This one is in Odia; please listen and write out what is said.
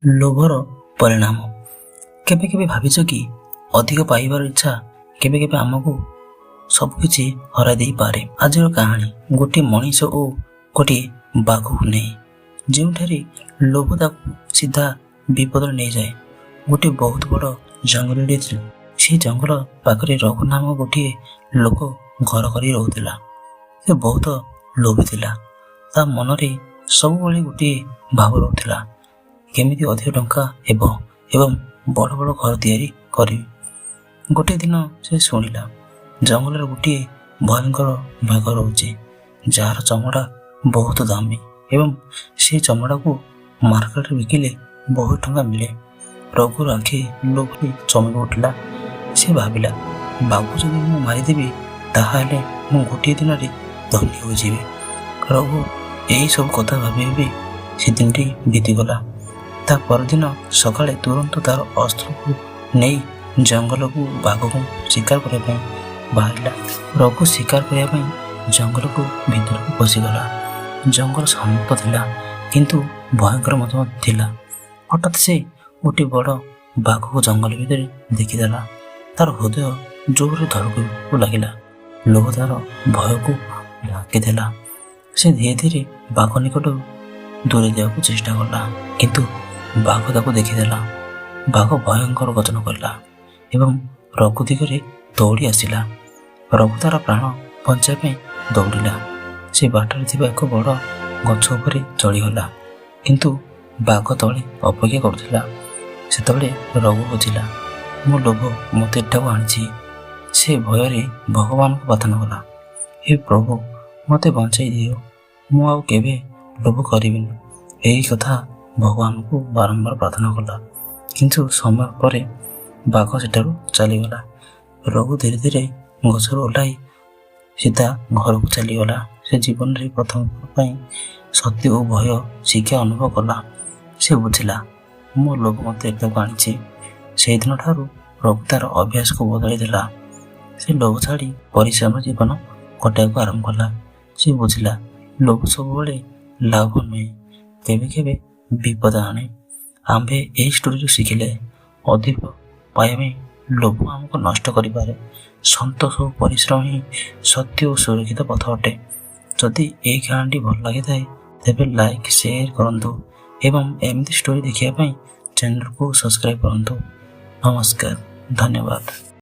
ଲୋଭର ପରିଣାମ। କେବେ କେବେ ଭାବିଛ କି ଅଧିକ ପାଇବାର ଇଚ୍ଛା କେବେ କେବେ ଆମକୁ ସବୁକିଛି ହରାଇ ଦେଇପାରେ। ଆଜିର କାହାଣୀ ଗୋଟିଏ ମଣିଷ ଓ ଗୋଟିଏ ବାଘକୁ ନେଇ, ଯେଉଁଠାରେ ଲୋଭ ତାକୁ ସିଧା ବିପଦରେ ନେଇଯାଏ। ଗୋଟିଏ ବହୁତ ବଡ଼ ଜଙ୍ଗଲଟିଏ ଥିଲା। ସେହି ଜଙ୍ଗଲ ପାଖରେ ରଘୁ ନାମ ଗୋଟିଏ ଲୋକ ଘର କରି ରହୁଥିଲା। ସେ ବହୁତ ଲୋଭୀ ଥିଲା। ତା ମନରେ ସବୁବେଳେ ଗୋଟିଏ ଭାବ ରହୁଥିଲା, କେମିତି ଅଧିକ ଟଙ୍କା ହେବ ଏବଂ ବଡ଼ ବଡ଼ ଘର ତିଆରି କରିବି। ଗୋଟିଏ ଦିନ ସେ ଶୁଣିଲା ଜଙ୍ଗଲରେ ଗୋଟିଏ ଭୟଙ୍କର ବାଘ ରହୁଛି, ଯାହାର ଚମଡ଼ା ବହୁତ ଦାମୀ ଏବଂ ସେ ଚମଡ଼ାକୁ ମାର୍କେଟରେ ବିକିଲେ ବହୁତ ଟଙ୍କା ମିଳେ। ରଘୁର ଆଖି ଲୋଭରେ ଚମକି ଉଠିଲା। ସେ ଭାବିଲା, ବାଘକୁ ଯଦି ମୁଁ ମାରିଦେବି ତାହେଲେ ମୁଁ ଗୋଟିଏ ଦିନରେ ଧନୀ ହୋଇଯିବି। ରଘୁ ଏହିସବୁ କଥା ଭାବି ଭାବି ସେ ଦିନଟି ବିତିଗଲା। ତା ପରଦିନ ସକାଳେ ତୁରନ୍ତ ତାର ଅସ୍ତ୍ରକୁ ନେଇ ଜଙ୍ଗଲକୁ ବାଘକୁ ଶିକାର କରିବା ପାଇଁ ବାହାରିଲା। ରଘୁ ଶିକାର କରିବା ପାଇଁ ଜଙ୍ଗଲକୁ ଭିତରକୁ ପଶିଗଲା। ଜଙ୍ଗଲ ଶାନ୍ତ ଥିଲା କିନ୍ତୁ ଭୟଙ୍କର ମଧ୍ୟ ଥିଲା। ହଠାତ୍ ସେ ଗୋଟିଏ ବଡ଼ ବାଘକୁ ଜଙ୍ଗଲ ଭିତରେ ଦେଖିଦେଲା। ତାର ହୃଦୟ ଜୋରରେ ଧଡ଼କିବାକୁ ଲାଗିଲା। ଲୋଭ ତାର ଭୟକୁ ଢାଙ୍କିଦେଲା। ସେ ଧୀରେ ଧୀରେ ବାଘ ନିକଟରୁ ଦୂରେଇ ଦେବାକୁ ଚେଷ୍ଟା କଲା, କିନ୍ତୁ ବାଘ ତାକୁ ଦେଖିଦେଲା। ବାଘ ଭୟଙ୍କର ଗର୍ଜନ କଲା ଏବଂ ରଘୁ ଦିଗରେ ଦୌଡ଼ି ଆସିଲା। ରଘୁ ତାର ପ୍ରାଣ ବଞ୍ଚାଇବା ପାଇଁ ଦୌଡ଼ିଲା। ସେ ବାଟରେ ଥିବା ଏକ ବଡ଼ ଗଛ ଉପରେ ଚଢ଼ିଗଲା, କିନ୍ତୁ ବାଘ ତଳେ ଅପେକ୍ଷା କରୁଥିଲା। ସେତେବେଳେ ରଘୁ ବୁଝିଲା, ମୋ ଲୋଭ ମୋତେ ଏଠାକୁ ଆଣିଛି। ସେ ଭୟରେ ଭଗବାନଙ୍କୁ ପ୍ରାର୍ଥନା କଲା, ହେ ପ୍ରଭୁ, ମୋତେ ବଞ୍ଚାଇ ଦିଅ। ମୁଁ ଆଉ କେବେ ଲୋଭ କରିବିନି। ଏହି କଥା ଭଗବାନଙ୍କୁ ବାରମ୍ବାର ପ୍ରାର୍ଥନା କଲା, କିନ୍ତୁ ସମୟ ପରେ ବାଘ ସେଠାରୁ ଚାଲିଗଲା। ରଘୁ ଧୀରେ ଧୀରେ ଗଛରୁ ଓହ୍ଲାଇ ସିଧା ଘରକୁ ଚାଲିଗଲା। ସେ ଜୀବନରେ ପ୍ରଥମ ପାଇଁ ସତ୍ୟ ଓ ଭୟ ଶିକ୍ଷା ଅନୁଭବ କଲା। ସେ ବୁଝିଲା, ମୋ ଲୋଭ ମୋତେ ଏଠାକୁ ଆଣିଛି। ସେହିଦିନ ଠାରୁ ରଘୁ ତାର ଅଭ୍ୟାସକୁ ବଦଳାଇ ଦେଲା। ସେ ଲୋଭ ଛାଡ଼ି ପରିଶ୍ରମ ଜୀବନ କଟାଇବାକୁ ଆରମ୍ଭ କଲା। ସେ ବୁଝିଲା, ଲୋଭ ସବୁବେଳେ ଲାଭ ନୁହେଁ, କେବେ କେବେ ବିପଦ ଆଣେ। ଆମ୍ଭେ ଏହି ଷ୍ଟୋରିରୁ ଶିଖିଲେ ଅଧିକ ପାଇବା ପାଇଁ ଲୋଭ ଆମକୁ ନଷ୍ଟ କରିପାରେ। ସନ୍ତୋଷ ଓ ପରିଶ୍ରମ ହିଁ ସତ୍ୟ ଓ ସୁରକ୍ଷିତ ପଥ ଅଟେ। ଯଦି ଏହି କାହାଣୀଟି ଭଲ ଲାଗିଥାଏ ତେବେ ଲାଇକ୍, ସେୟାର କରନ୍ତୁ ଏବଂ ଏମିତି ଷ୍ଟୋରି ଦେଖିବା ପାଇଁ ଚ୍ୟାନେଲକୁ ସବସ୍କ୍ରାଇବ୍ କରନ୍ତୁ। ନମସ୍କାର, ଧନ୍ୟବାଦ।